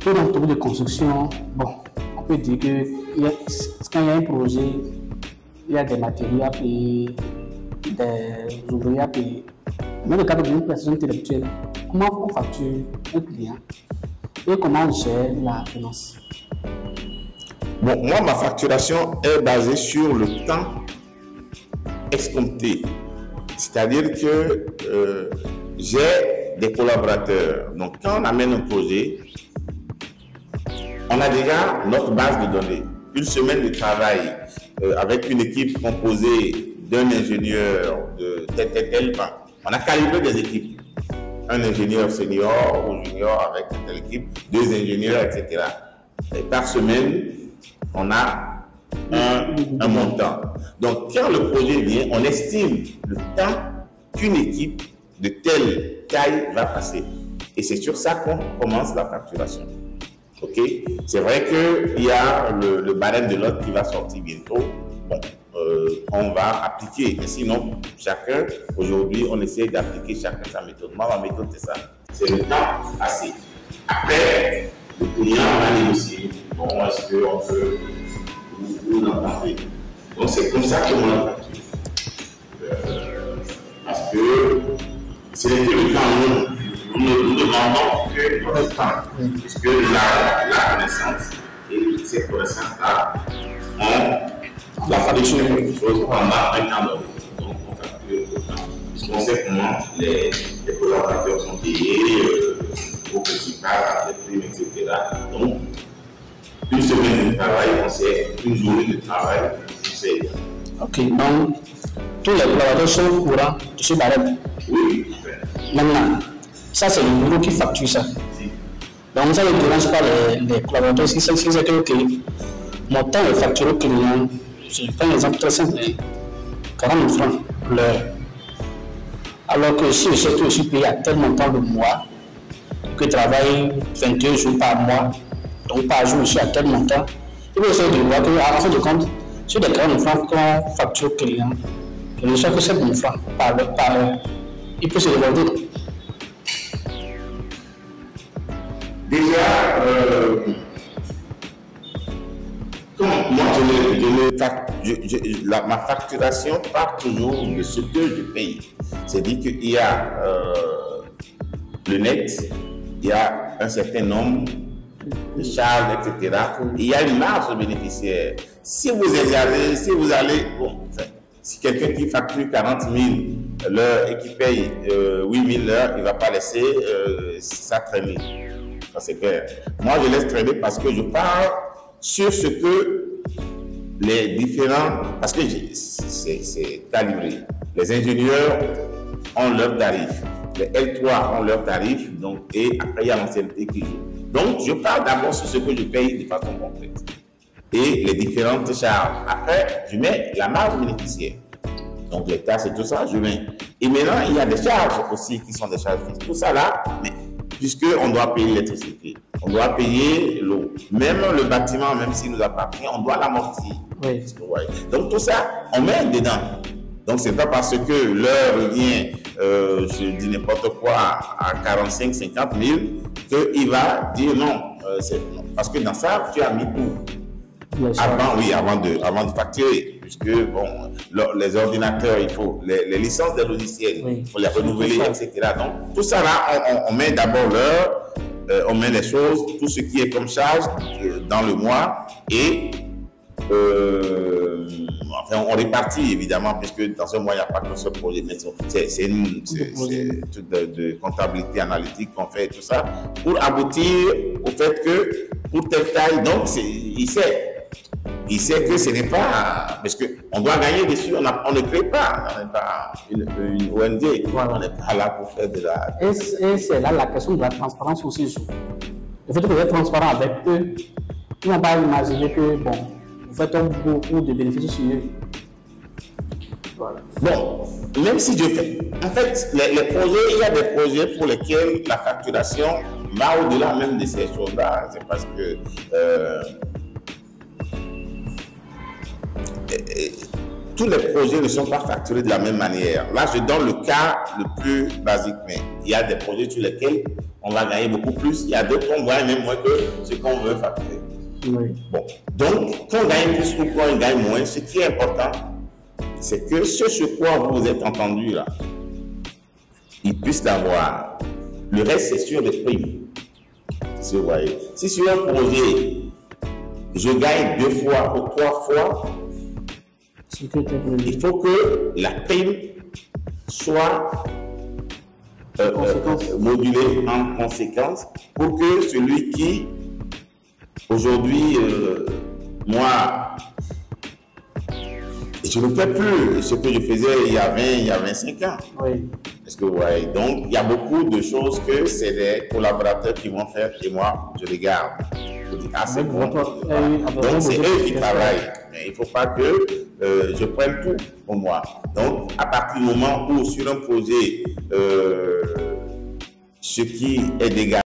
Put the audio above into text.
Pour un projet de construction, bon, on peut dire que quand il y a un projet, il y a des matériaux à payer, des ouvriers à payer. Dans le cadre d'une prestation intellectuelle, comment on facture un client et comment on gère la finance? Bon, moi, ma facturation est basée sur le temps escompté. C'est-à-dire que j'ai des collaborateurs. Donc, quand on amène un projet, on a déjà notre base de données. Une semaine de travail avec une équipe composée d'un ingénieur de tel. Enfin, on a calibré des équipes. Un ingénieur senior ou junior avec telle équipe, 2 ingénieurs, etc. Et par semaine, on a un montant. Donc, quand le projet vient, on estime le temps qu'une équipe de telle taille va passer. Et c'est sur ça qu'on commence la facturation. Ok? C'est vrai qu'il y a le barème de l'autre qui va sortir bientôt. Bon, on va appliquer. Mais sinon, chacun, aujourd'hui, on essaie d'appliquer chacun sa méthode. Moi, ma méthode, c'est ça. C'est le temps passé. Après, le client va négocier. Bon, est-ce qu'on peut vous l'entendre? Donc, c'est comme ça qu'on la facture. Parce que c'est que le temps, nous demandons que le temps. Puisque la connaissance et cette connaissance-là, on va faire quelque chose pendant un quart d'heure. Donc, on facture le temps. Puisqu'on sait comment les collaborateurs sont payés, au principal, les primes, etc. Donc, une semaine de travail, on sait, une journée de travail, on sait. Ok, donc tous les collaborateurs sont au courant de ce barème. Oui. Maintenant, ça c'est le bureau qui facture ça. Si. Donc ça ne dérange pas les collaborateurs. Si c'est que ok, mon temps est facturé au client, je prends un exemple très simple, 40 000 francs l'heure. Alors que si je sais que je suis payé à tel montant le mois, que je travaille 22 jours par mois, donc par jour je suis à tel montant, il faut essayer de voir qu'à la fin de compte, sur les 40 000 francs qu'on facture au client, je ne sais que 7 000 francs par heure. Il peut se demander. Déjà, ma facturation part toujours de ce que je paye. C'est-à-dire qu'il y a le net, il y a un certain nombre de charges, etc. Il y a une marge bénéficiaire. Si vous allez, bon, si quelqu'un qui facture 40 000 l'heure et qui paye 8 000 l'heure, il ne va pas laisser ça traîner. Ça c'est clair. Moi, je laisse traîner parce que je parle sur ce que les différents, parce que c'est calibré. Les ingénieurs ont leurs tarifs, les L3 ont leurs tarifs, donc, et après il y a l'ancienneté qui joue. Donc, je parle d'abord sur ce que je paye de façon complète et les différentes charges. Après, je mets la marge bénéficiaire. Donc, les taxes et tout ça, je mets. Et maintenant, il y a des charges aussi qui sont des charges fixes. Tout ça là, mais puisqu'on doit payer l'électricité, on doit payer l'eau. Même le bâtiment, même s'il nous appartient, on doit l'amortir. Oui. Donc, tout ça, on met dedans. Donc, c'est pas parce que l'heure vient, je dis n'importe quoi, à 45, 50 000, qu'il va dire non. Parce que dans ça, tu as mis tout. Avant de facturer. Puisque, bon, les ordinateurs, il faut, les licences des logiciels, il faut les renouveler, etc. Donc, tout ça là, on met d'abord l'heure, on met les choses, tout ce qui est comme charge dans le mois et enfin, on répartit évidemment, puisque dans un mois, il n'y a pas qu'un seul projet, mais c'est toute de comptabilité analytique qu'on fait et tout ça, pour aboutir au fait que pour telle taille, donc il sait que ce n'est pas, parce qu'on doit gagner dessus, on ne crée pas, on n'est pas une ONG, on n'est pas là pour faire de la... Et c'est là la question de la transparence aussi joue. Le fait que vous êtes transparent avec eux, ils n'ont pas imaginé que, bon, vous faites beaucoup de bénéfices sur eux. Voilà. Bon, même si je fais... En fait, les projets, il y a des projets pour lesquels la facturation va au-delà même de ces choses-là. C'est parce que... tous les projets ne sont pas facturés de la même manière. Là, je donne le cas le plus basique, mais il y a des projets sur lesquels on va gagner beaucoup plus. Il y a d'autres qu'on gagne même moins que ce qu'on veut facturer. Oui. Bon, donc, qu'on gagne plus ou qu'on gagne moins, ce qui est important, c'est que ce sur quoi vous vous êtes entendu là, il puisse l'avoir. Le reste, c'est sur les primes. Si vous voyez. Si sur un projet, je gagne 2 fois ou 3 fois, il faut que la prime soit modulée en conséquence pour que celui qui, aujourd'hui, moi, je ne fais plus ce que je faisais il y a 20, il y a 25 ans. Oui. Est-ce que vous voyez? Donc, il y a beaucoup de choses que c'est les collaborateurs qui vont faire et moi, je les garde. Je dis, ah, c'est bon. Donc, c'est eux qui travaillent. Mais il ne faut pas que je prenne tout pour moi. Donc, à partir du moment où, sur un projet, ce qui est dégagé,